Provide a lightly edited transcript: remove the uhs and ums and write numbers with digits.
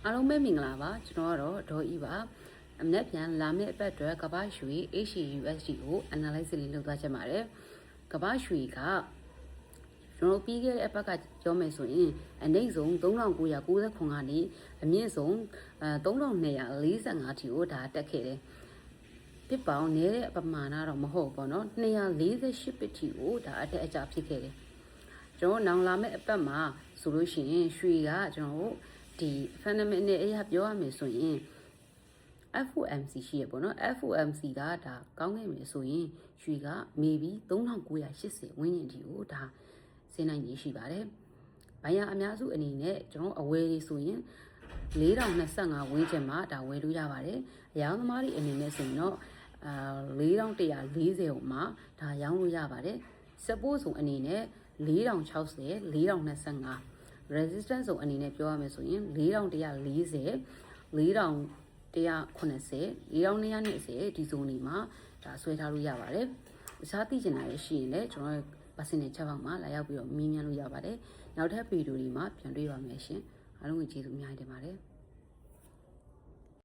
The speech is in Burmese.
အားလုံးပဲမင်္ဂလာပါကျွန်တော်ကတော့ဒေါ်ဤပါအမက်ပြန်လာမယ့်အပတ်အတွက်ကမ္ဘာရွှေ HUSD ကို analyze လေးလုပ်သွားချင်ပါတယ်ကမ္ဘာရွှေကကျွန်တော်ပြီးခဲ့တဲ့အပတ်ကပြောမယ်ဆိုရင်အနိမ့်ဆုံး3999ကနေအမြင့်ဆုံး3245ထိကိုဒါတက်ခဲ့တယ်ပြစ်ပေါင်းနေတဲ့ပမာဏတော့မဟုတ်ပေါ့နော်248ပစ်ထိကိုဒါအတက်အကျဖြစ်ခဲ့တယ်ကျွန်တော်နောင်လာမယ့်အပတ်မှာဆိုလို့ရှိရင်ရွှေကကျွန်တော်ဒီ fundamental အရာပြောရမယ်ဆိုရင် FOMC ရှိရပေါ့နော် FOMC ကဒါကောင်းခဲ့မယ်ဆိုရင်ရွှေက maybe 3980ဝန်းကျင်ထိကိုဒါဆင်းနိုင်ရရှိပါတယ်။ဘိုင်ယာအများစုအနေနဲ့ကျွန်တော်အဝယ်တွေဆိုရင်4025ဝန်းကျင်မှာဒါဝယ်လို့ရပါတယ်။အရောင်းသမားတွေအနေနဲ့ဆိုရင်တော့4140မှာဒါရောင်းလို့ရပါတယ်။ support ဆိုအနေနဲ့4060 4025 resistance ဆိုအနေနဲ့ပြောရမယ်ဆိုရင်4140 4190 4220ဒီဇုန်ဒီမှာဒါဆွဲထားလို့ရပါတယ်။အခြားသိချင်တာရရှိရင်လည်းကျွန်တော်percentage ချက်ပေါက်မှာလာရောက်ပြီးတော့မြင်မြန်လို့ရပါတယ်။နောက်ထပ်ဗီဒီယိုဒီမှာပြန်တွေ့ပါမယ်ရှင်။အားလုံးကိုကျေးဇူးအများကြီးတင်ပါတယ်။